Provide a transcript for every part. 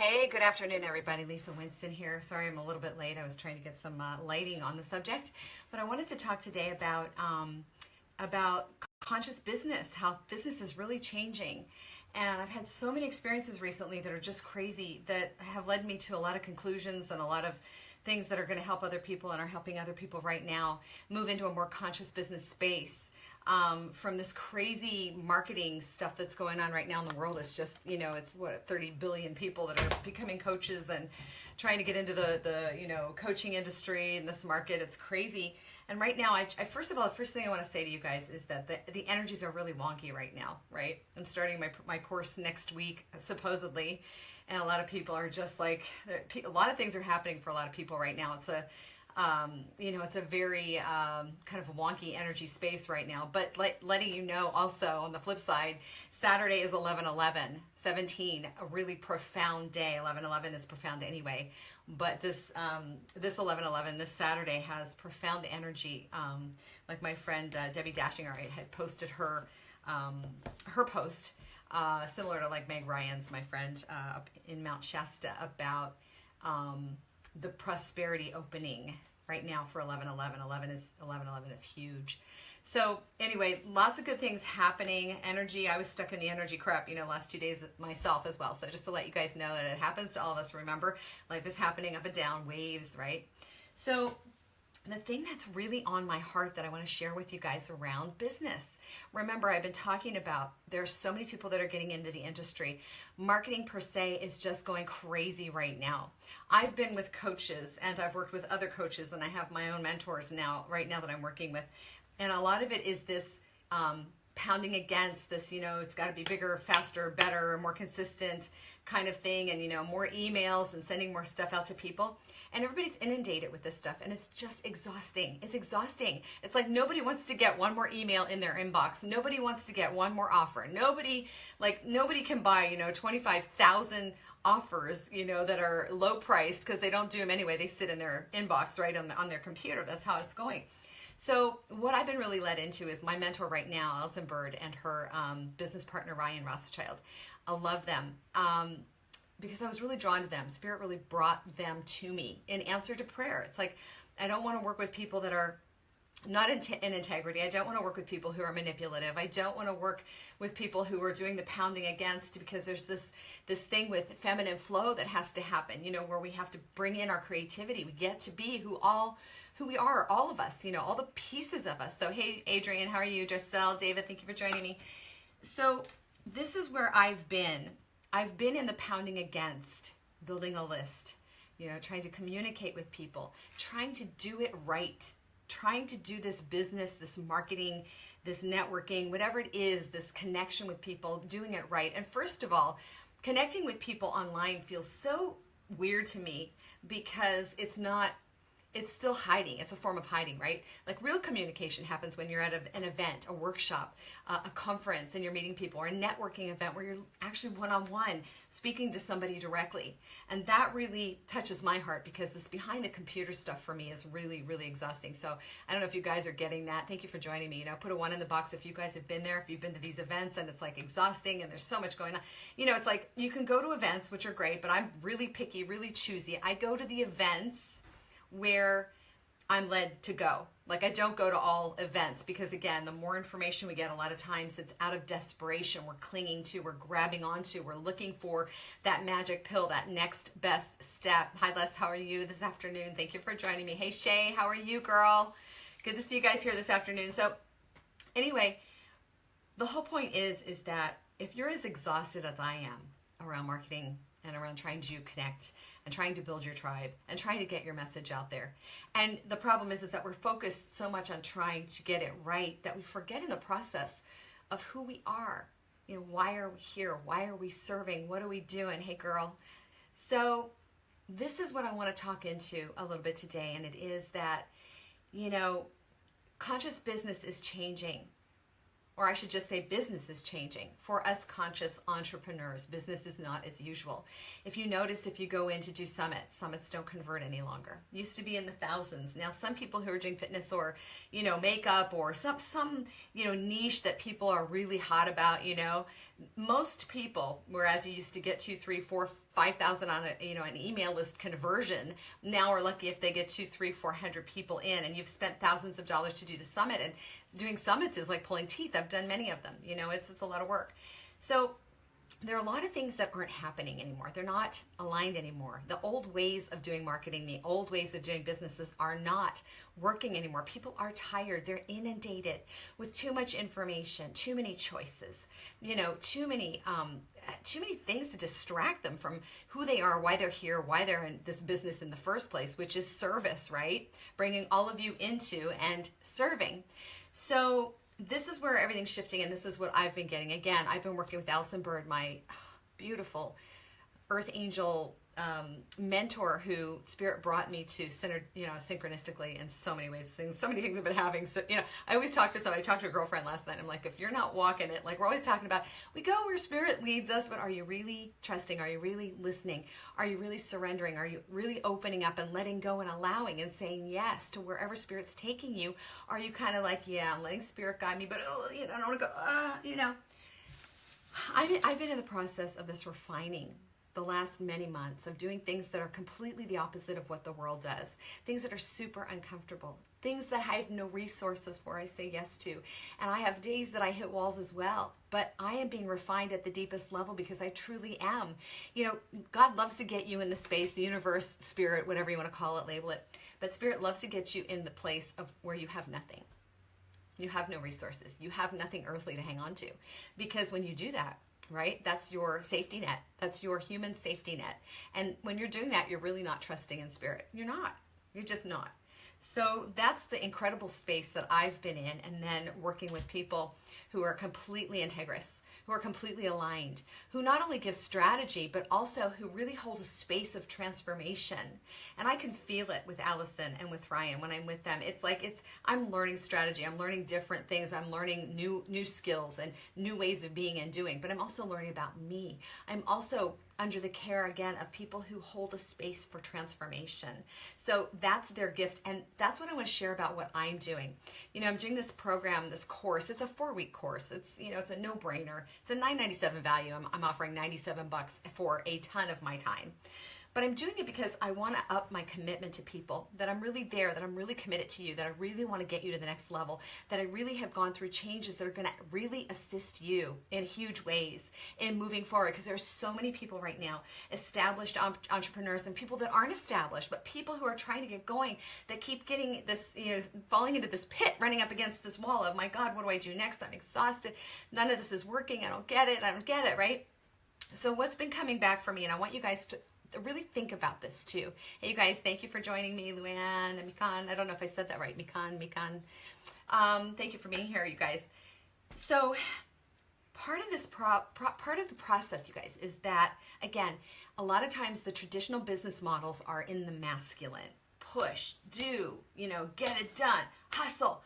Hey, good afternoon, everybody. Lisa Winston here. Sorry I'm a little bit late. I was trying to get some lighting on the subject, but I wanted to talk today about conscious business, how business is really changing. And I've had so many experiences recently that are just crazy that have led me to a lot of conclusions and a lot of things that are going to help other people and are helping other people right now move into a more conscious business space. From this crazy marketing stuff that's going on right now in the world. It's just, it's what, 30 billion people that are becoming coaches and trying to get into the coaching industry and this market. It's crazy. And right now, first of all, the first thing I want to say to you guys is that the energies are really wonky right now, right? I'm starting my course next week, supposedly, and a lot of people are just like, a lot of things are happening for a lot of people right now. It's a very kind of a wonky energy space right now. But letting you know also on the flip side, Saturday is 11/11/17, a really profound day. 11/11 is profound anyway, but this 11/11, this Saturday has profound energy. Like my friend Debbie Dashinger had posted her post, similar to like Meg Ryan's, my friend up in Mount Shasta, about the prosperity opening right now for 11/11. 11/11 is huge. So anyway, lots of good things happening. Energy, I was stuck in the energy crap, last 2 days myself as well. So just to let you guys know that it happens to all of us. Remember, life is happening up and down, waves, right? So the thing that's really on my heart that I want to share with you guys around business. Remember, I've been talking about there's so many people that are getting into the industry. Marketing per se is just going crazy right now. I've been with coaches and I've worked with other coaches and I have my own mentors right now that I'm working with. And a lot of it is this pounding against this, it's got to be bigger, faster, better, more consistent kind of thing, and more emails and sending more stuff out to people. And everybody's inundated with this stuff, and it's just exhausting. It's exhausting. It's like nobody wants to get one more email in their inbox. Nobody wants to get one more offer. Nobody can buy, 25,000 offers, that are low priced because they don't do them anyway. They sit in their inbox, right, on their computer. That's how it's going. So what I've been really led into is my mentor right now, Alison Bird, and her business partner, Ryan Rothschild. I love them because I was really drawn to them. Spirit really brought them to me in answer to prayer. It's like, I don't want to work with people that are not in integrity. I don't want to work with people who are manipulative. I don't want to work with people who are doing the pounding against, because there's this thing with feminine flow that has to happen, where we have to bring in our creativity. We get to be who we are, all of us, all the pieces of us. So, hey, Adrian, how are you? Giselle, David, thank you for joining me. So this is where I've been. I've been in the pounding against, building a list, trying to communicate with people, trying to do it right, trying to do this business, this marketing, this networking, whatever it is, this connection with people, doing it right. And first of all, connecting with people online feels so weird to me because it's still hiding. It's a form of hiding, right? Like real communication happens when you're at an event, a workshop, a conference, and you're meeting people, or a networking event where you're actually one-on-one speaking to somebody directly. And that really touches my heart because this behind the computer stuff for me is really, really exhausting. So I don't know if you guys are getting that. Thank you for joining me. Put a 1 in the box if you guys have been there, if you've been to these events and it's like exhausting and there's so much going on. It's like you can go to events, which are great, but I'm really picky, really choosy. I go to the events where I'm led to go. Like, I don't go to all events because, again, the more information we get, a lot of times it's out of desperation. We're clinging to, we're grabbing onto, we're looking for that magic pill, that next best step. Hi, Les, how are you this afternoon? Thank you for joining me. Hey, Shay, how are you, girl? Good to see you guys here this afternoon. So anyway, the whole point is that if you're as exhausted as I am around marketing and around trying to connect and trying to build your tribe and trying to get your message out there. And the problem is that we're focused so much on trying to get it right that we forget in the process of who we are. Why are we here? Why are we serving? What are we doing? Hey, girl. So this is what I want to talk into a little bit today. And it is that, conscious business is changing. Or I should just say business is changing. For us conscious entrepreneurs, business is not as usual. If you notice, if you go in to do summits don't convert any longer. Used to be in the thousands. Now some people who are doing fitness or, makeup or some niche that people are really hot about, Most people, whereas you used to get 2, 3, 4, 5,000 on a, an email list conversion, now are lucky if they get 2, 3, 400 people in, and you've spent thousands of dollars to do the summit. And doing summits is like pulling teeth. I've done many of them. It's a lot of work. So there are a lot of things that aren't happening anymore. They're not aligned anymore. The old ways of doing marketing, the old ways of doing businesses are not working anymore. People are tired. They're inundated with too much information, too many choices, too many things to distract them from who they are, why they're here, why they're in this business in the first place, which is service, right? Bringing all of you into and serving. So this is where everything's shifting, and this is what I've been getting. Again, I've been working with Allison Bird, my beautiful Earth Angel mentor, who Spirit brought me to centered, synchronistically in so many ways. So many things I've been having. So, I always talk to somebody. I talked to a girlfriend last night. I'm like, if you're not walking it, like we're always talking about, we go where Spirit leads us, but are you really trusting? Are you really listening? Are you really surrendering? Are you really opening up and letting go and allowing and saying yes to wherever Spirit's taking you? Are you kind of like, yeah, I'm letting Spirit guide me, but I don't want to go, I've been in the process of this refining the last many months, of doing things that are completely the opposite of what the world does, things that are super uncomfortable, things that I have no resources for, I say yes to. And I have days that I hit walls as well, but I am being refined at the deepest level because I truly am. God loves to get you in the space, the universe, Spirit, whatever you want to call it, label it, but Spirit loves to get you in the place of where you have nothing. You have no resources. You have nothing earthly to hang on to. Because when you do that, right, that's your safety net. That's your human safety net. And when you're doing that, you're really not trusting in Spirit. You're not. You're just not. So that's the incredible space that I've been in, and then working with people who are completely integrous, who are completely aligned, who not only give strategy, but also who really hold a space of transformation. And I can feel it with Allison and with Ryan when I'm with them. It's like I'm learning strategy. I'm learning different things. I'm learning new skills and new ways of being and doing. But I'm also learning about me. I'm also under the care, again, of people who hold a space for transformation. So that's their gift, and that's what I want to share about what I'm doing. I'm doing this program, this course. It's a 4-week course. It's it's a no-brainer. It's a $9.97 value. I'm offering $97 for a ton of my time. But I'm doing it because I want to up my commitment to people, that I'm really there, that I'm really committed to you, that I really want to get you to the next level, that I really have gone through changes that are going to really assist you in huge ways in moving forward. Because there's so many people right now, established entrepreneurs and people that aren't established, but people who are trying to get going, that keep getting this, falling into this pit, running up against this wall of, my God, what do I do next? I'm exhausted. None of this is working. I don't get it, right? So what's been coming back for me, and I want you guys to really think about this too. Hey, you guys, thank you for joining me, Luann and Mikan. I don't know if I said that right, Mikan. Thank you for being here, you guys. So part of this part of the process, you guys, is that, again, a lot of times the traditional business models are in the masculine. Push, do, get it done, hustle,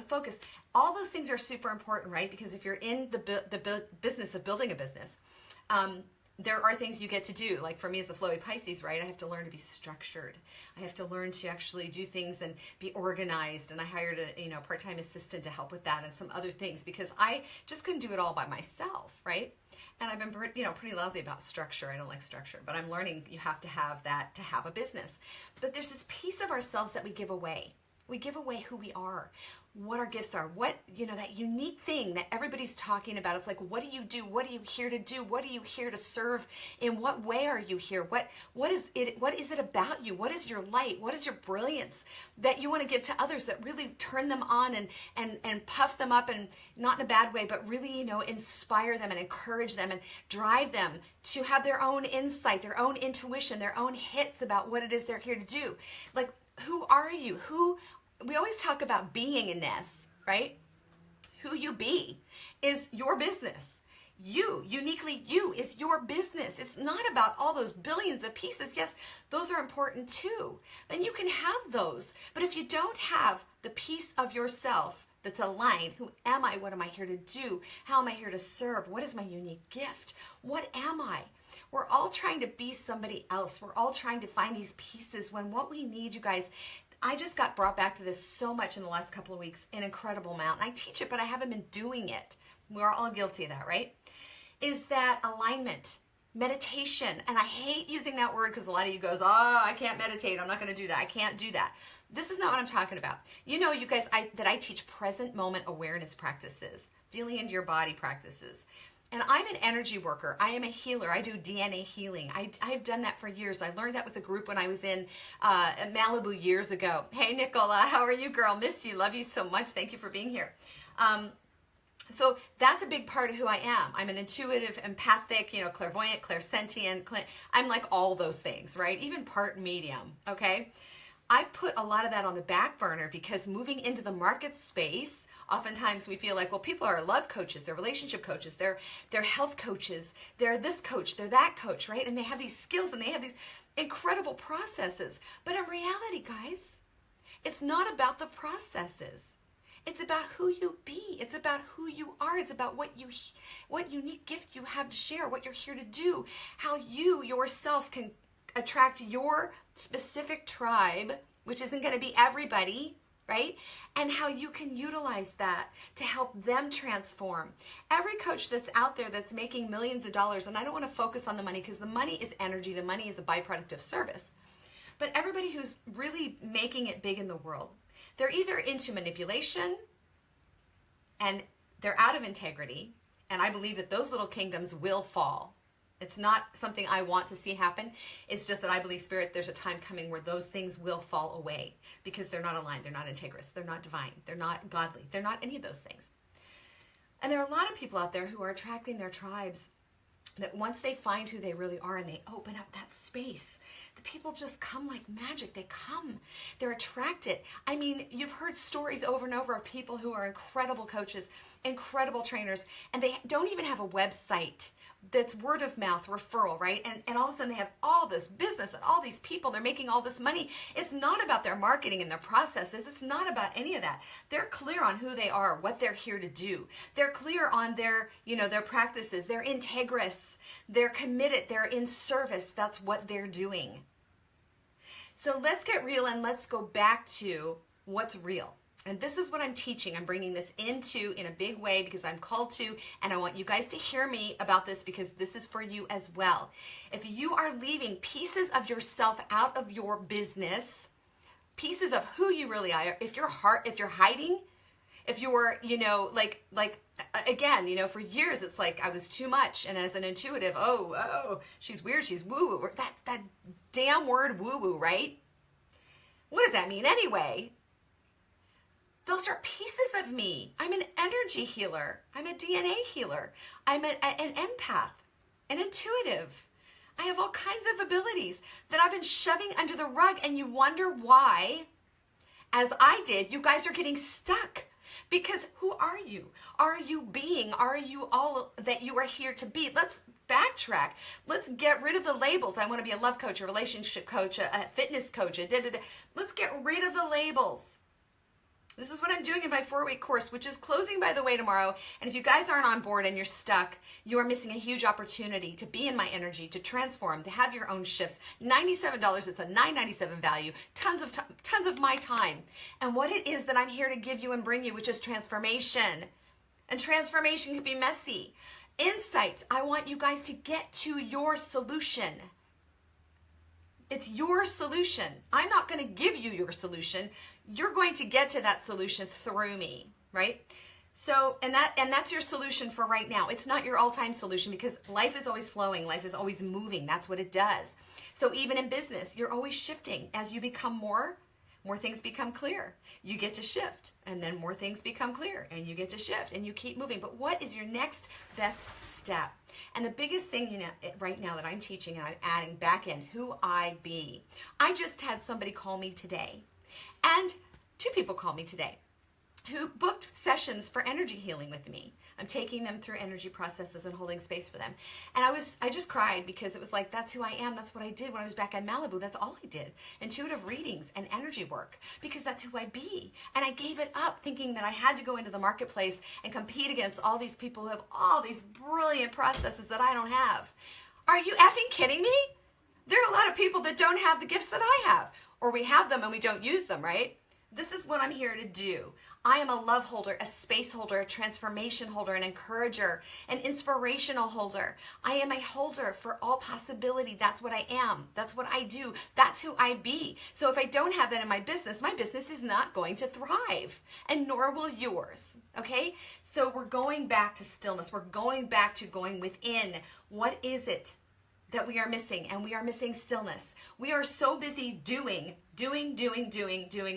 focus. All those things are super important, right? Because if you're in the business of building a business, there are things you get to do. Like for me as a flowy Pisces, right? I have to learn to be structured. I have to learn to actually do things and be organized. And I hired a part-time assistant to help with that and some other things, because I just couldn't do it all by myself, right? And I've been pretty lousy about structure. I don't like structure, but I'm learning you have to have that to have a business. But there's this piece of ourselves that we give away. We give away who we are, what our gifts are, what, that unique thing that everybody's talking about. It's like, what do you do? What are you here to do? What are you here to serve? In what way are you here? What is it about you? What is your light? What is your brilliance that you want to give to others, that really turn them on and puff them up, and not in a bad way, but really, inspire them and encourage them and drive them to have their own insight, their own intuition, their own hits about what it is they're here to do. Like, who are you? We always talk about beingness, right? Who you be is your business. You, uniquely you, is your business. It's not about all those billions of pieces. Yes, those are important too. And you can have those. But if you don't have the piece of yourself that's aligned, who am I? What am I here to do? How am I here to serve? What is my unique gift? What am I? We're all trying to be somebody else. We're all trying to find these pieces, when what we need, you guys, I just got brought back to this so much in the last couple of weeks, an incredible amount. And I teach it, but I haven't been doing it. We're all guilty of that, right? is that alignment, meditation. And I hate using that word because a lot of you goes, oh, I can't meditate. I'm not going to do that. I can't do that. This is not what I'm talking about. You know, you guys, that I teach present moment awareness practices, feeling into your body practices. And I'm an energy worker. I am a healer. I do DNA healing. I've done that for years. I learned that with a group when I was in Malibu years ago. Hey, Nicola, how are you, girl? Miss you. Love you so much. Thank you for being here. So that's a big part of who I am. I'm an intuitive, empathic, you know, clairvoyant, clairsentient. I'm like all those things, right? Even part medium, okay? I put a lot of that on the back burner because moving into the market space, oftentimes we feel like, well, people are love coaches, they're relationship coaches, they're health coaches, they're this coach, they're that coach, right? And they have these skills and they have these incredible processes. But in reality, guys, it's not about the processes. It's about who you be. It's about who you are. It's about what unique gift you have to share, what you're here to do, how you yourself can attract your specific tribe, which isn't going to be everybody, right? And how you can utilize that to help them transform. Every coach that's out there that's making millions of dollars, and I don't want to focus on the money because the money is energy, the money is a byproduct of service. But everybody who's really making it big in the world, they're either into manipulation and they're out of integrity, and I believe that those little kingdoms will fall. It's not something I want to see happen. It's just that I believe, Spirit, there's a time coming where those things will fall away because they're not aligned, they're not integrous, they're not divine, they're not godly, they're not any of those things. And there are a lot of people out there who are attracting their tribes that once they find who they really are and they open up that space, the people just come like magic. They come. They're attracted. I mean, you've heard stories over and over of people who are incredible coaches, incredible trainers, and they don't even have a website that's word of mouth referral, right? And all of a sudden they have all this business and all these people, they're making all this money. It's not about their marketing and their processes. It's not about any of that. They're clear on who they are, what they're here to do. They're clear on their, you know, their practices. They're integrous. They're committed. They're in service. That's what they're doing. So let's get real and let's go back to what's real. And this is what I'm teaching. I'm bringing this into in a big way because I'm called to, and I want you guys to hear me about this because this is for you as well. If you are leaving pieces of yourself out of your business, pieces of who you really are, if you're hiding, if you're, you know, like again, you know, for years it's like I was too much, and as an intuitive, oh, she's weird, she's woo-woo. That damn word woo-woo, right? What does that mean anyway? Those are pieces of me. I'm an energy healer. I'm a DNA healer. I'm an empath, an intuitive. I have all kinds of abilities that I've been shoving under the rug, and you wonder why, as I did, you guys are getting stuck. Because who are you? Are you being? Are you all that you are here to be? Let's backtrack. Let's get rid of the labels. I want to be a love coach, a relationship coach, a fitness coach. Let's get rid of the labels. This is what I'm doing in my 4-week course, which is closing, by the way, tomorrow. And if you guys aren't on board and you're stuck, you are missing a huge opportunity to be in my energy, to transform, to have your own shifts. $97, it's a $9.97 value, tons of my time. And what it is that I'm here to give you and bring you, which is transformation. And transformation can be messy. Insights, I want you guys to get to your solution. It's your solution. I'm not going to give you your solution. You're going to get to that solution through me, right? So, and that's your solution for right now. It's not your all-time solution because life is always flowing. Life is always moving. That's what it does. So even in business, you're always shifting. As you become more things become clear. You get to shift, and then more things become clear, and you get to shift, and you keep moving. But what is your next best step? And the biggest thing, you know, right now that I'm teaching and I'm adding back in, who I be. I just had somebody call me today, and 2 people called me today who booked sessions for energy healing with me. I'm taking them through energy processes and holding space for them. And I just cried because it was like, that's who I am. That's what I did when I was back in Malibu. That's all I did. Intuitive readings and energy work, because that's who I be. And I gave it up thinking that I had to go into the marketplace and compete against all these people who have all these brilliant processes that I don't have. Are you effing kidding me? There are a lot of people that don't have the gifts that I have, or we have them and we don't use them, right? This is what I'm here to do. I am a love holder, a space holder, a transformation holder, an encourager, an inspirational holder. I am a holder for all possibility. That's what I am. That's what I do. That's who I be. So if I don't have that in my business is not going to thrive, and nor will yours. Okay? So we're going back to stillness. We're going back to going within. What is it that we are missing? And we are missing stillness. We are so busy doing.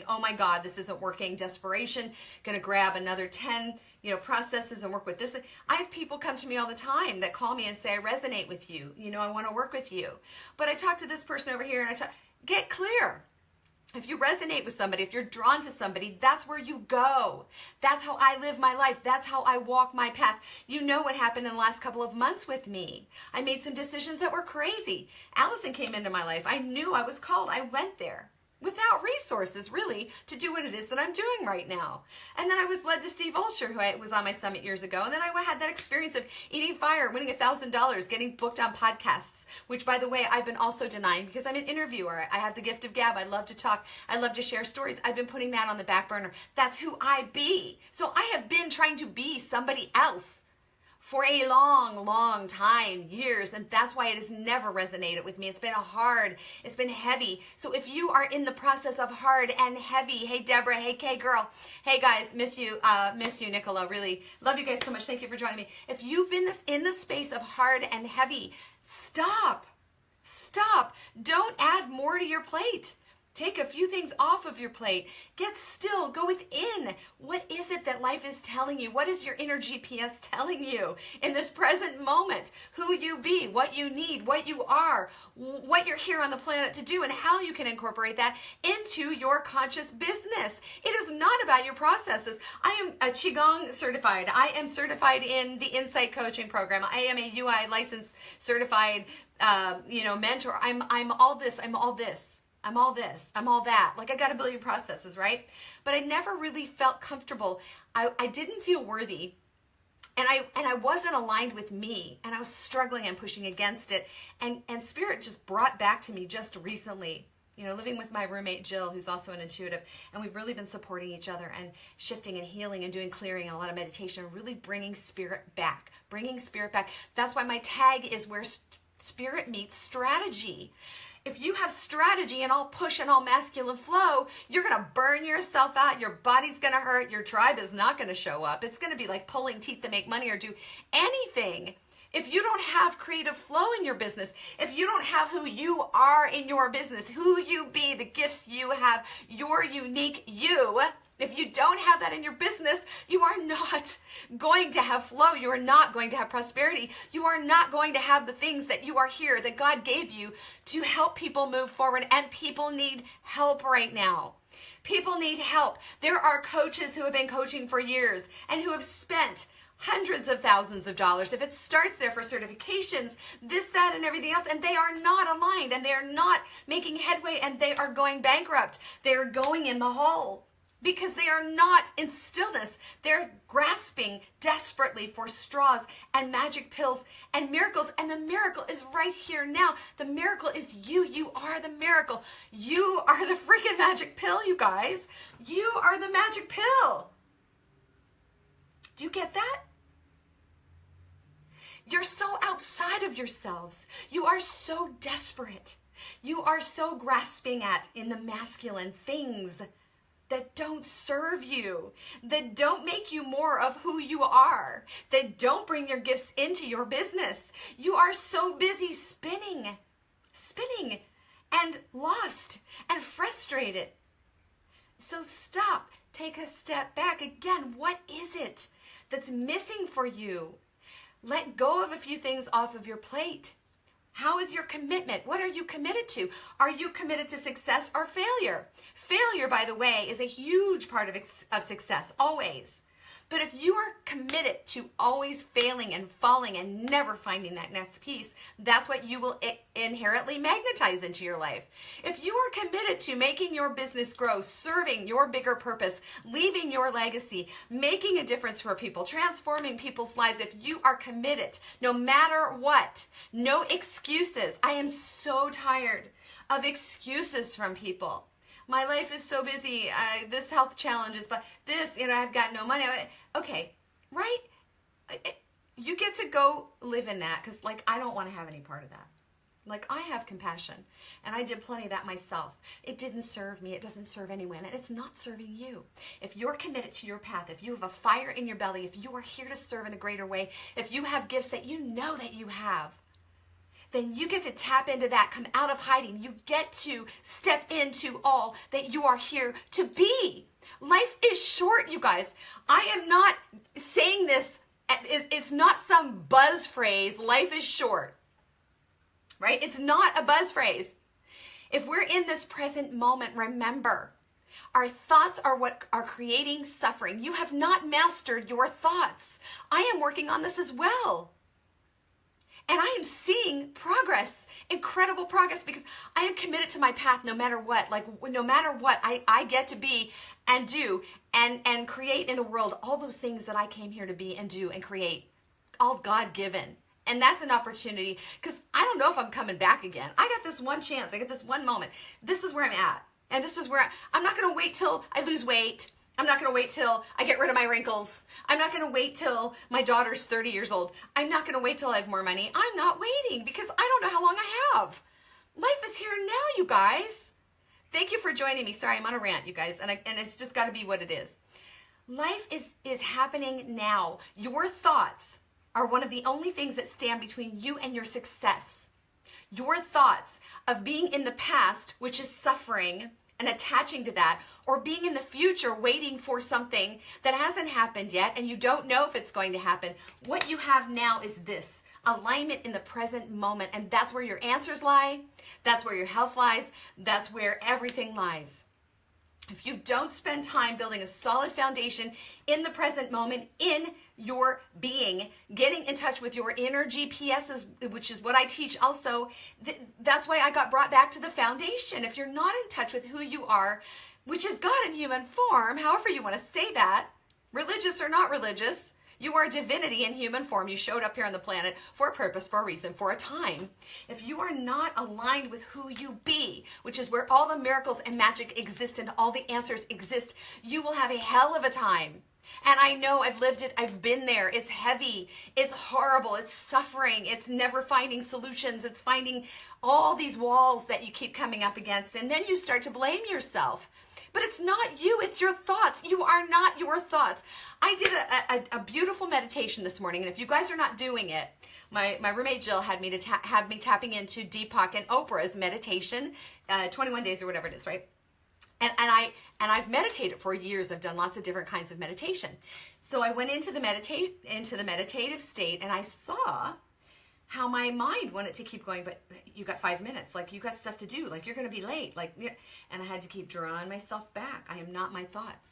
Oh my God, this isn't working. Desperation, gonna grab another 10, processes and work with this. I have people come to me all the time that call me and say, I resonate with you. I wanna work with you. But I talk to this person over here and get clear. If you resonate with somebody, if you're drawn to somebody, that's where you go. That's how I live my life. That's how I walk my path. You know what happened in the last couple of months with me. I made some decisions that were crazy. Allison came into my life. I knew I was called. I went there without resources, really, to do what it is that I'm doing right now. And then I was led to Steve Olsher, who was on my summit years ago. And then I had that experience of eating fire, winning $1,000, getting booked on podcasts, which, by the way, I've been also denying because I'm an interviewer. I have the gift of gab. I love to talk. I love to share stories. I've been putting that on the back burner. That's who I be. So I have been trying to be somebody else for a long time, years, and that's why it has never resonated with me. It's been hard, it's been heavy. So if you are in the process of hard and heavy, hey Deborah, hey Kay girl, hey guys, miss you Nicola, really love you guys so much. Thank you for joining me. If you've been in the space of hard and heavy, stop. Don't add more to your plate. Take a few things off of your plate. Get still. Go within. What is it that life is telling you? What is your inner GPS telling you in this present moment? Who you be, what you need, what you are, what you're here on the planet to do, and how you can incorporate that into your conscious business. It is not about your processes. I am a Qigong certified. I am certified in the Insight Coaching Program. I am a UI licensed certified mentor. I'm all this. I'm all this. I'm all this, I'm all that. Like, I got a billion processes, right? But I never really felt comfortable. I didn't feel worthy, and I wasn't aligned with me, and I was struggling and pushing against it. And Spirit just brought back to me just recently, living with my roommate Jill, who's also an intuitive, and we've really been supporting each other and shifting and healing and doing clearing and a lot of meditation, really bringing spirit back. That's why my tag is where spirit meets strategy. If you have strategy and all push and all masculine flow, you're going to burn yourself out. Your body's going to hurt. Your tribe is not going to show up. It's going to be like pulling teeth to make money or do anything. If you don't have creative flow in your business, if you don't have who you are in your business, who you be, the gifts you have, your unique you, if you don't have that in your business, you are not going to have flow. You are not going to have prosperity. You are not going to have the things that you are here, that God gave you to help people move forward. And people need help right now. People need help. There are coaches who have been coaching for years and who have spent hundreds of thousands of dollars, if it starts there, for certifications, this, that, and everything else, and they are not aligned, and they are not making headway, and they are going bankrupt. They are going in the hole. Because they are not in stillness. They're grasping desperately for straws and magic pills and miracles. And the miracle is right here now. The miracle is you. You are the miracle. You are the freaking magic pill, you guys. You are the magic pill. Do you get that? You're so outside of yourselves. You are so desperate. You are so grasping at, in the masculine, things that don't serve you, that don't make you more of who you are, that don't bring your gifts into your business. You are so busy spinning and lost and frustrated. So stop, take a step back. Again, what is it that's missing for you? Let go of a few things off of your plate. How is your commitment? What are you committed to? Are you committed to success or failure? Failure, by the way, is a huge part of success, always. But if you are committed to always failing and falling and never finding that next piece, that's what you will inherently magnetize into your life. If you are committed to making your business grow, serving your bigger purpose, leaving your legacy, making a difference for people, transforming people's lives, if you are committed, no matter what, no excuses. I am so tired of excuses from people. my life is so busy. This health challenge is, but this, I've got no money. Okay, right? You get to go live in that because, like, I don't want to have any part of that. Like, I have compassion, and I did plenty of that myself. It didn't serve me. It doesn't serve anyone, and it's not serving you. If you're committed to your path, if you have a fire in your belly, if you are here to serve in a greater way, if you have gifts that you know that you have, then you get to tap into that, come out of hiding. You get to step into all that you are here to be. Life is short, you guys. I am not saying this, it's not some buzz phrase, life is short. Right? It's not a buzz phrase. If we're in this present moment, remember, our thoughts are what are creating suffering. You have not mastered your thoughts. I am working on this as well. And I am seeing progress, incredible progress, because I am committed to my path no matter what. Like, no matter what, I get to be and do and create in the world all those things that I came here to be and do and create, all God-given. And that's an opportunity, because I don't know if I'm coming back again. I got this one chance. I got this one moment. This is where I'm at. And this is where I'm not going to wait till I lose weight. I'm not going to wait till I get rid of my wrinkles. I'm not going to wait till my daughter's 30 years old. I'm not going to wait till I have more money. I'm not waiting because I don't know how long I have. Life is here now, you guys. Thank you for joining me. Sorry, I'm on a rant, you guys. And it's just got to be what it is. Life is happening now. Your thoughts are one of the only things that stand between you and your success. Your thoughts of being in the past, which is suffering, and attaching to that, or being in the future waiting for something that hasn't happened yet and you don't know if it's going to happen. What you have now is this, alignment in the present moment, and that's where your answers lie, that's where your health lies, that's where everything lies. If you don't spend time building a solid foundation in the present moment, in your being, getting in touch with your inner GPSs, which is what I teach also, that's why I got brought back to the foundation. If you're not in touch with who you are, which is God in human form, however you want to say that, religious or not religious, you are a divinity in human form. You showed up here on the planet for a purpose, for a reason, for a time. If you are not aligned with who you be, which is where all the miracles and magic exist and all the answers exist, you will have a hell of a time. And I know I've lived it. I've been there. It's heavy. It's horrible. It's suffering. It's never finding solutions. It's finding all these walls that you keep coming up against. And then you start to blame yourself. But it's not you, it's your thoughts. You are not your thoughts. I did a beautiful meditation this morning, and if you guys are not doing it, my roommate Jill had me tapping into Deepak and Oprah's meditation, 21 days or whatever it is, right? And I've meditated for years. I've done lots of different kinds of meditation. So I went into the meditative state, and I saw how my mind wanted to keep going, but you got 5 minutes, like you got stuff to do, like you're going to be late, like, and I had to keep drawing myself back. I am not my thoughts.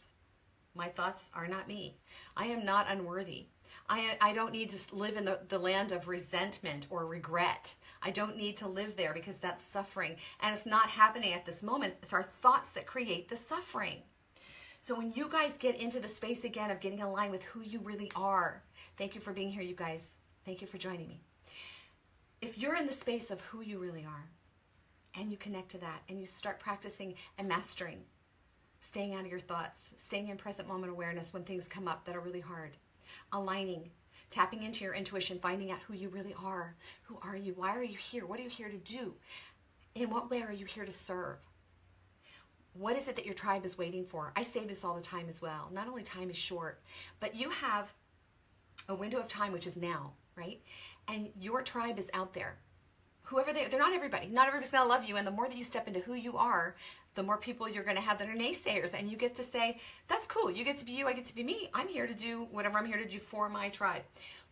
My thoughts are not me. I am not unworthy. I don't need to live in the land of resentment or regret. I don't need to live there because that's suffering, and it's not happening at this moment. It's our thoughts that create the suffering. So when you guys get into the space again of getting aligned with who you really are, thank you for being here, you guys. Thank you for joining me. If you're in the space of who you really are, and you connect to that, and you start practicing and mastering, staying out of your thoughts, staying in present moment awareness when things come up that are really hard, aligning, tapping into your intuition, finding out who you really are. Who are you? Why are you here? What are you here to do? In what way are you here to serve? What is it that your tribe is waiting for? I say this all the time as well. Not only time is short, but you have a window of time, which is now, right? And your tribe is out there. Whoever they're not everybody. Not everybody's going to love you. And the more that you step into who you are, the more people you're going to have that are naysayers. And you get to say, that's cool. You get to be you. I get to be me. I'm here to do whatever I'm here to do for my tribe.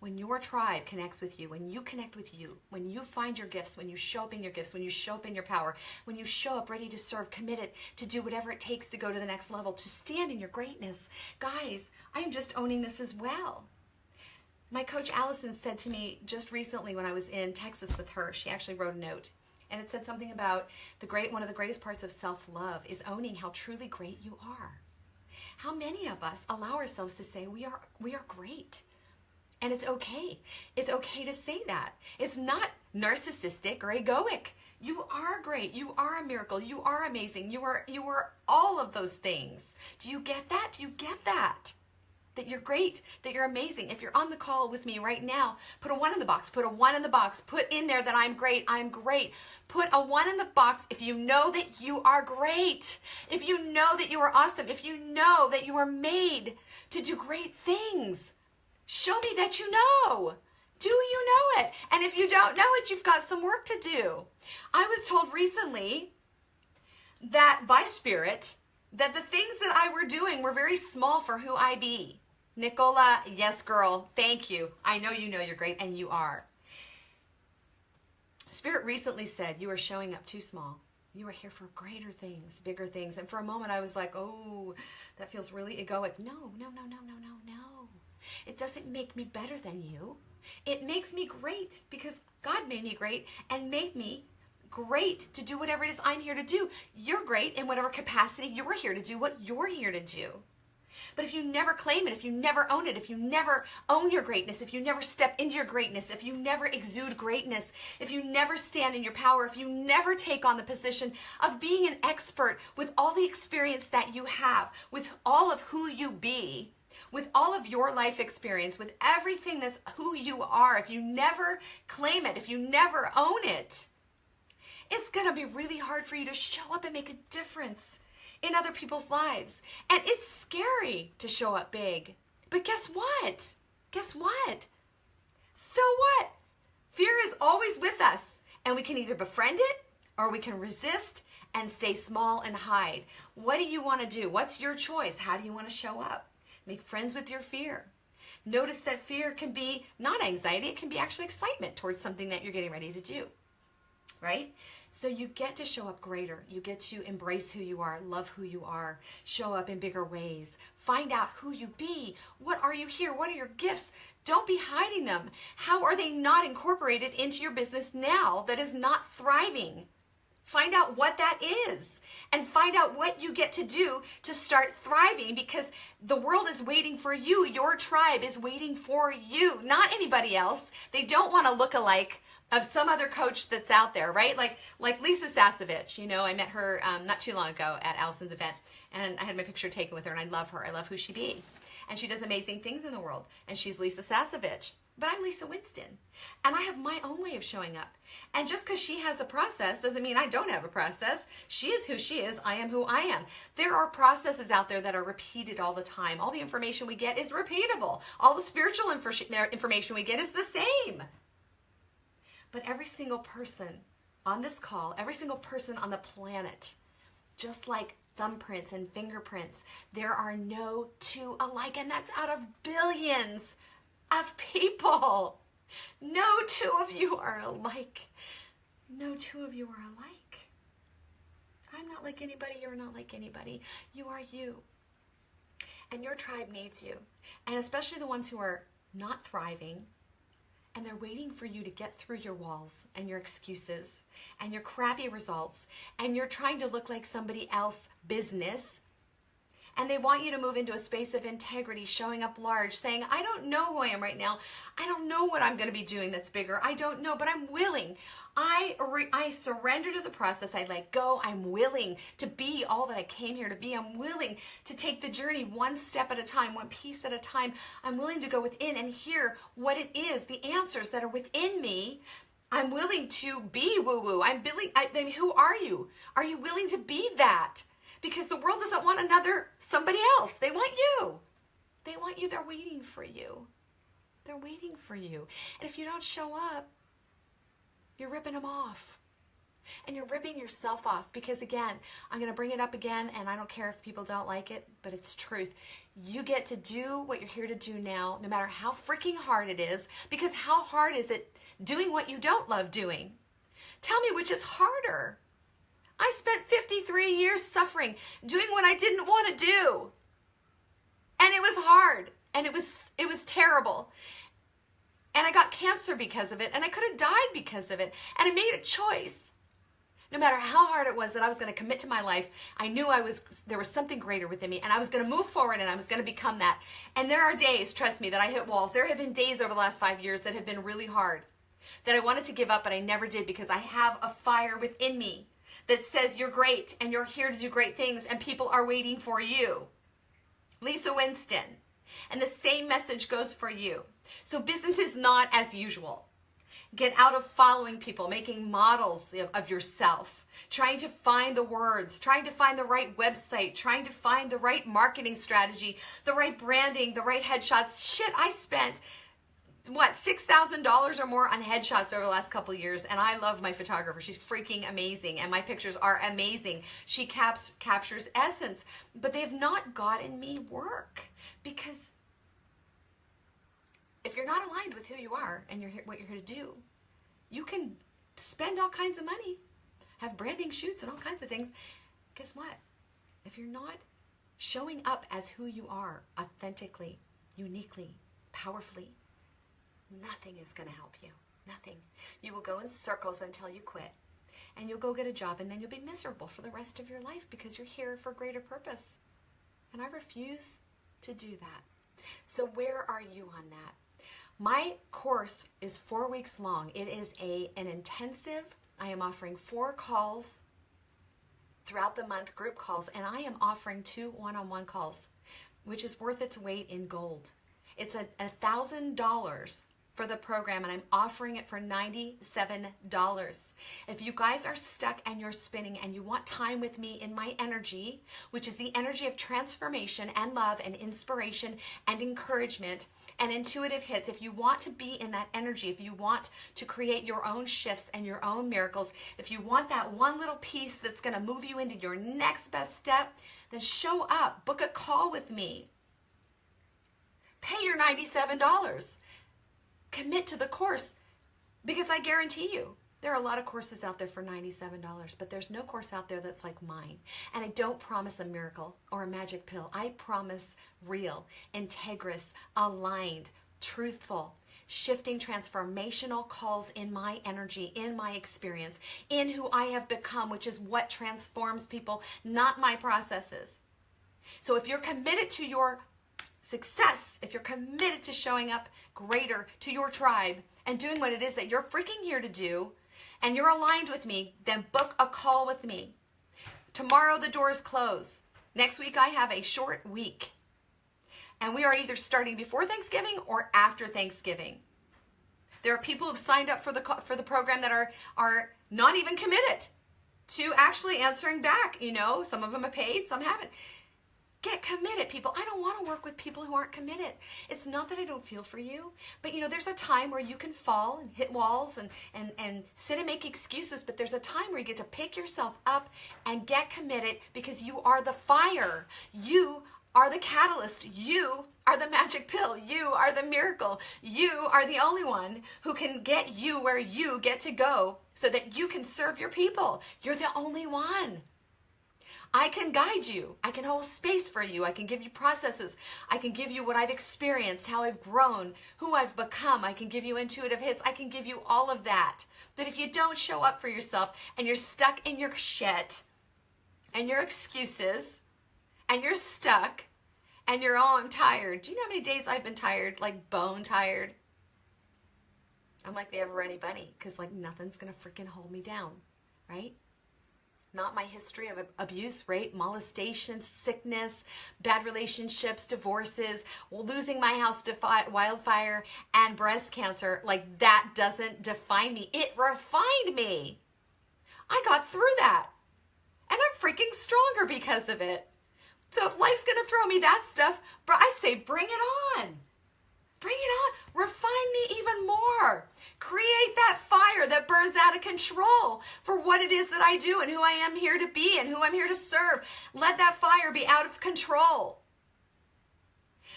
When your tribe connects with you, when you connect with you, when you find your gifts, when you show up in your gifts, when you show up in your power, when you show up ready to serve, committed to do whatever it takes to go to the next level, to stand in your greatness. Guys, I am just owning this as well. My coach Allison said to me just recently when I was in Texas with her, she actually wrote a note, and it said something about one of the greatest parts of self-love is owning how truly great you are. How many of us allow ourselves to say we are great? And it's okay. It's okay to say that. It's not narcissistic or egoic. You are great. You are a miracle. You are amazing. You are all of those things. Do you get that? Do you get that? That you're great, that you're amazing. If you're on the call with me right now, put a 1 in the box, put a 1 in the box, put in there that I'm great, I'm great. Put a 1 in the box if you know that you are great, if you know that you are awesome, if you know that you are made to do great things. Show me that you know. Do you know it? And if you don't know it, you've got some work to do. I was told recently that by Spirit, that the things that I were doing were very small for who I be. Nicola, yes, girl, thank you. I know you're great, and you are. Spirit recently said, you are showing up too small. You are here for greater things, bigger things. And for a moment, I was like, oh, that feels really egoic. No. It doesn't make me better than you. It makes me great because God made me great and made me great to do whatever it is I'm here to do. You're great in whatever capacity you're here to do what you're here to do. But if you never claim it, if you never own it, if you never own your greatness, if you never step into your greatness, if you never exude greatness, if you never stand in your power, if you never take on the position of being an expert with all the experience that you have, with all of who you be, with all of your life experience, with everything that's who you are, if you never claim it, if you never own it, it's going to be really hard for you to show up and make a difference in other people's lives. And it's scary to show up big. But guess what? Guess what? So what? Fear is always with us. And we can either befriend it or we can resist and stay small and hide. What do you want to do? What's your choice? How do you want to show up? Make friends with your fear. Notice that fear can be not anxiety. It can be actually excitement towards something that you're getting ready to do. Right? So you get to show up greater. You get to embrace who you are, love who you are, show up in bigger ways. Find out who you be. What are you here? What are your gifts? Don't be hiding them. How are they not incorporated into your business now that is not thriving? Find out what that is and find out what you get to do to start thriving, because the world is waiting for you. Your tribe is waiting for you, not anybody else. They don't want to look alike of some other coach that's out there, right? Like Lisa Sasevich, I met her not too long ago at Allison's event, and I had my picture taken with her, and I love her. I love who she be. And she does amazing things in the world, and she's Lisa Sasevich. But I'm Lisa Winston, and I have my own way of showing up. And just because she has a process doesn't mean I don't have a process. She is who she is. I am who I am. There are processes out there that are repeated all the time. All the information we get is repeatable. All the spiritual information we get is the same. But every single person on this call, every single person on the planet, just like thumbprints and fingerprints, there are no two alike, and that's out of billions of people. No two of you are alike. No two of you are alike. I'm not like anybody. You're not like anybody. You are you. And your tribe needs you. And especially the ones who are not thriving, and they're waiting for you to get through your walls and your excuses and your crappy results, and you're trying to look like somebody else's business. And they want you to move into a space of integrity, showing up large, saying, I don't know who I am right now. I don't know what I'm going to be doing that's bigger. I don't know, but I'm willing. I surrender to the process. I let go. I'm willing to be all that I came here to be. I'm willing to take the journey one step at a time, one piece at a time. I'm willing to go within and hear what it is, the answers that are within me. I'm willing to be woo-woo. Who are you? Are you willing to be that? Because the world doesn't want somebody else. They want you. They want you. They're waiting for you. They're waiting for you. And if you don't show up, you're ripping them off. And you're ripping yourself off. Because again, I'm going to bring it up again, and I don't care if people don't like it, but it's truth. You get to do what you're here to do now, no matter how freaking hard it is. Because how hard is it doing what you don't love doing? Tell me which is harder. I spent 53 years suffering, doing what I didn't want to do. And it was hard, and it was terrible. And I got cancer because of it, and I could have died because of it. And I made a choice. No matter how hard it was that I was going to commit to my life, I knew there was something greater within me, and I was going to move forward, and I was going to become that. And there are days, trust me, that I hit walls. There have been days over the last 5 years that have been really hard. that I wanted to give up, but I never did because I have a fire within me that says you're great and you're here to do great things and people are waiting for you. Lisa Winston. And the same message goes for you. So business is not as usual. Get out of following people, making models of yourself, trying to find the words, trying to find the right website, trying to find the right marketing strategy, the right branding, the right headshots. Shit, I spent, what, $6,000 or more on headshots over the last couple of years, and I love my photographer. She's freaking amazing, and my pictures are amazing. She captures essence, but they have not gotten me work because if you're not aligned with who you are and what you're here to do, you can spend all kinds of money, have branding shoots and all kinds of things. Guess what? If you're not showing up as who you are, authentically, uniquely, powerfully, nothing is going to help you. Nothing. You will go in circles until you quit. And you'll go get a job and then you'll be miserable for the rest of your life because you're here for greater purpose. And I refuse to do that. So where are you on that? My course is 4 weeks long. It is an intensive. I am offering 4 calls throughout the month, group calls, and I am offering 2 one-on-one calls, which is worth its weight in gold. It's $1,000 for the program, and I'm offering it for $97. If you guys are stuck and you're spinning and you want time with me in my energy, which is the energy of transformation and love and inspiration and encouragement and intuitive hits, if you want to be in that energy, if you want to create your own shifts and your own miracles, if you want that one little piece that's going to move you into your next best step, then show up, book a call with me. Pay your $97. Commit to the course, because I guarantee you there are a lot of courses out there for $97, but there's no course out there that's like mine. And I don't promise a miracle or a magic pill. I promise real, integrous, aligned, truthful, shifting, transformational calls in my energy, in my experience, in who I have become, which is what transforms people, not my processes. So if you're committed to your success, if you're committed to showing up greater to your tribe and doing what it is that you're freaking here to do, and you're aligned with me, then book a call with me. Tomorrow the doors close. Next week I have a short week. And we are either starting before Thanksgiving or after Thanksgiving. There are people who've signed up for the program that are not even committed to actually answering back. You know, some of them are paid, some haven't. Get committed, people. I don't want to work with people who aren't committed. It's not that I don't feel for you, but you know, there's a time where you can fall and hit walls and sit and make excuses, but there's a time where you get to pick yourself up and get committed because you are the fire. You are the catalyst. You are the magic pill. You are the miracle. You are the only one who can get you where you get to go so that you can serve your people. You're the only one. I can guide you. I can hold space for you. I can give you processes. I can give you what I've experienced, how I've grown, who I've become. I can give you intuitive hits. I can give you all of that. But if you don't show up for yourself and you're stuck in your shit and your excuses and you're stuck and you're, oh, I'm tired. Do you know how many days I've been tired, like bone tired? I'm like the ever-ready bunny because like nothing's going to freaking hold me down, right? Not my history of abuse, rape, molestation, sickness, bad relationships, divorces, losing my house to wildfire, and breast cancer. Like that doesn't define me. It refined me. I got through that. And I'm freaking stronger because of it. So if life's going to throw me that stuff, I say bring it on. Bring it on. Refine me even more. Create that fire that burns out of control for what it is that I do and who I am here to be and who I'm here to serve. Let that fire be out of control.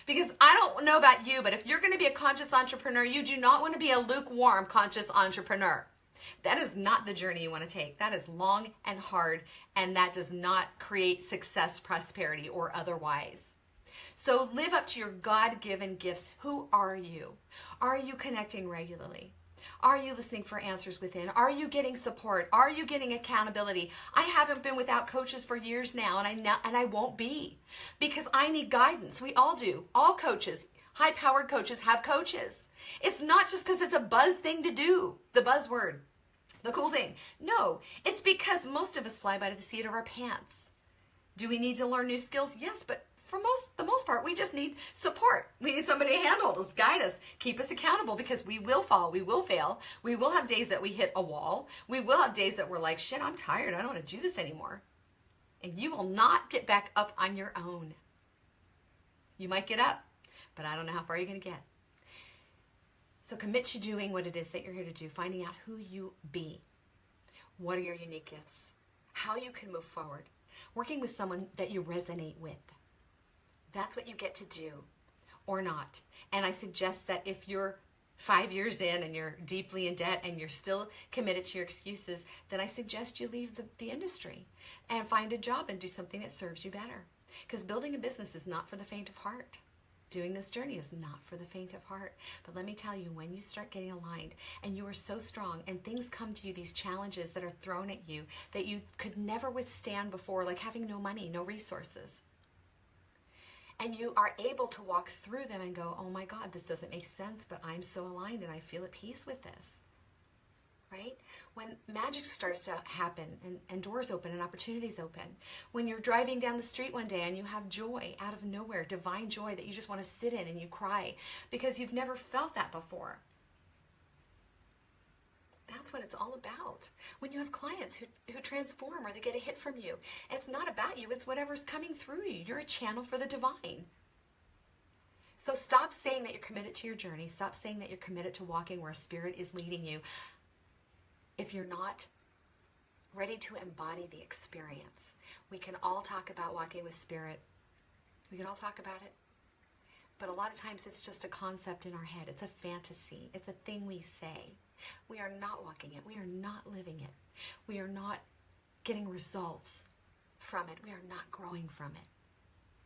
Because I don't know about you, but if you're going to be a conscious entrepreneur, you do not want to be a lukewarm conscious entrepreneur. That is not the journey you want to take. That is long and hard, and that does not create success, prosperity, or otherwise. So live up to your God-given gifts. Who are you? Are you connecting regularly? Are you listening for answers within? Are you getting support? Are you getting accountability? I haven't been without coaches for years now, and I won't be, because I need guidance. We all do. All coaches, high-powered coaches, have coaches. It's not just because it's a buzz thing to do, the buzzword, the cool thing. No, it's because most of us fly by the seat of our pants. Do we need to learn new skills? Yes, but for the most part, we just need support. We need somebody to handle us, guide us, keep us accountable, because we will fall, we will fail. We will have days that we hit a wall. We will have days that we're like, shit, I'm tired. I don't want to do this anymore. And you will not get back up on your own. You might get up, but I don't know how far you're going to get. So commit to doing what it is that you're here to do, finding out who you be. What are your unique gifts? How you can move forward. Working with someone that you resonate with. That's what you get to do, or not. And I suggest that if you're 5 years in and you're deeply in debt and you're still committed to your excuses, then I suggest you leave the industry and find a job and do something that serves you better. Because building a business is not for the faint of heart. Doing this journey is not for the faint of heart. But let me tell you, when you start getting aligned and you are so strong and things come to you, these challenges that are thrown at you that you could never withstand before, like having no money, no resources, and you are able to walk through them and go, oh my God, this doesn't make sense, but I'm so aligned and I feel at peace with this, right? When magic starts to happen and doors open and opportunities open, when you're driving down the street one day and you have joy out of nowhere, divine joy that you just want to sit in and you cry because you've never felt that before. That's what it's all about. When you have clients who transform or they get a hit from you, it's not about you, it's whatever's coming through you. You're a channel for the divine. So stop saying that you're committed to your journey. Stop saying that you're committed to walking where Spirit is leading you if you're not ready to embody the experience. We can all talk about walking with Spirit. We can all talk about it. But a lot of times it's just a concept in our head. It's a fantasy. It's a thing we say. We are not walking it. We are not living it. We are not getting results from it. We are not growing from it.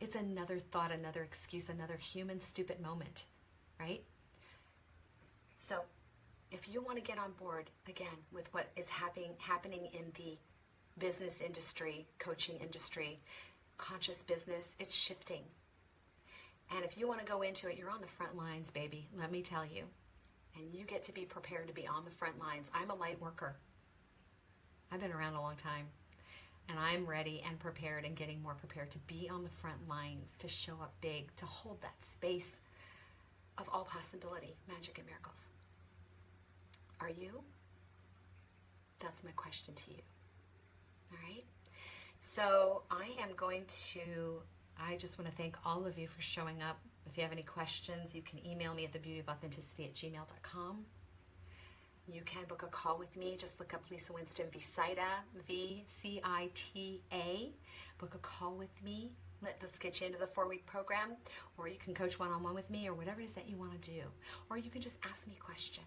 It's another thought, another excuse, another human stupid moment, right? So if you want to get on board, again, with what is happening in the business industry, coaching industry, conscious business, it's shifting. And if you want to go into it, you're on the front lines, baby. Let me tell you. And you get to be prepared to be on the front lines. I'm a light worker. I've been around a long time. And I'm ready and prepared and getting more prepared to be on the front lines, to show up big, to hold that space of all possibility, magic and miracles. Are you? That's my question to you. All right? So I just want to thank all of you for showing up. If you have any questions, you can email me at thebeautyofauthenticity@gmail.com. You can book a call with me. Just look up Lisa Winston Vicita, V-C-I-T-A. Book a call with me. Let's get you into the 4-week program. Or you can coach one-on-one with me, or whatever it is that you want to do. Or you can just ask me questions.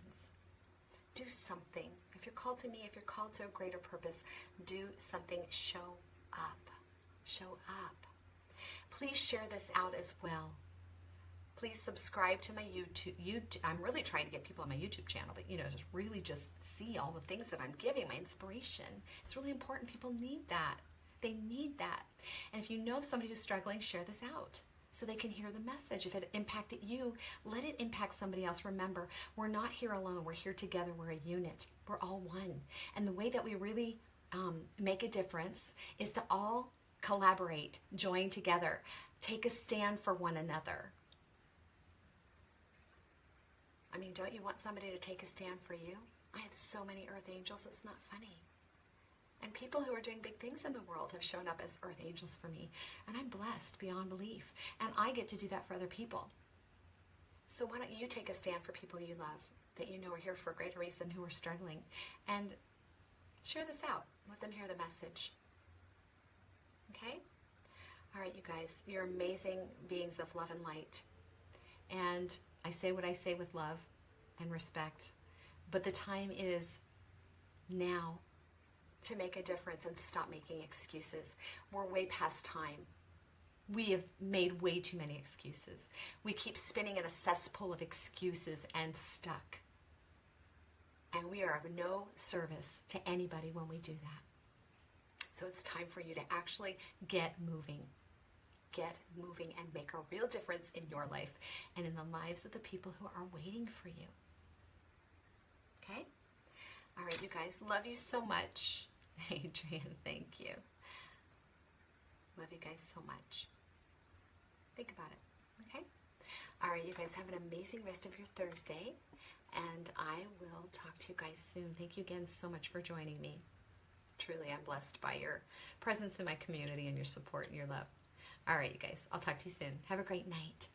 Do something. If you're called to me, if you're called to a greater purpose, do something. Show up. Show up. Please share this out as well. Please subscribe to my YouTube. I'm really trying to get people on my YouTube channel, but just see all the things that I'm giving, my inspiration. It's really important. People need that. They need that. And if you know somebody who's struggling, share this out so they can hear the message. If it impacted you, let it impact somebody else. Remember, we're not here alone. We're here together. We're a unit. We're all one. And the way that we really make a difference is to all collaborate, join together, take a stand for one another. I mean, don't you want somebody to take a stand for you? I have so many earth angels, it's not funny. And people who are doing big things in the world have shown up as earth angels for me. And I'm blessed beyond belief. And I get to do that for other people. So why don't you take a stand for people you love, that you know are here for a greater reason, who are struggling. And share this out. Let them hear the message. Okay? All right, you guys. You're amazing beings of love and light. And I say what I say with love and respect. But the time is now to make a difference and stop making excuses. We're way past time. We have made way too many excuses. We keep spinning in a cesspool of excuses and stuck. And we are of no service to anybody when we do that. So it's time for you to actually get moving. get moving and make a real difference in your life and in the lives of the people who are waiting for you. Okay? All right, you guys, love you so much. Adrian, thank you. Love you guys so much. Think about it, okay? All right, you guys, have an amazing rest of your Thursday, and I will talk to you guys soon. Thank you again so much for joining me. Truly, I'm blessed by your presence in my community and your support and your love. All right, you guys, I'll talk to you soon. Have a great night.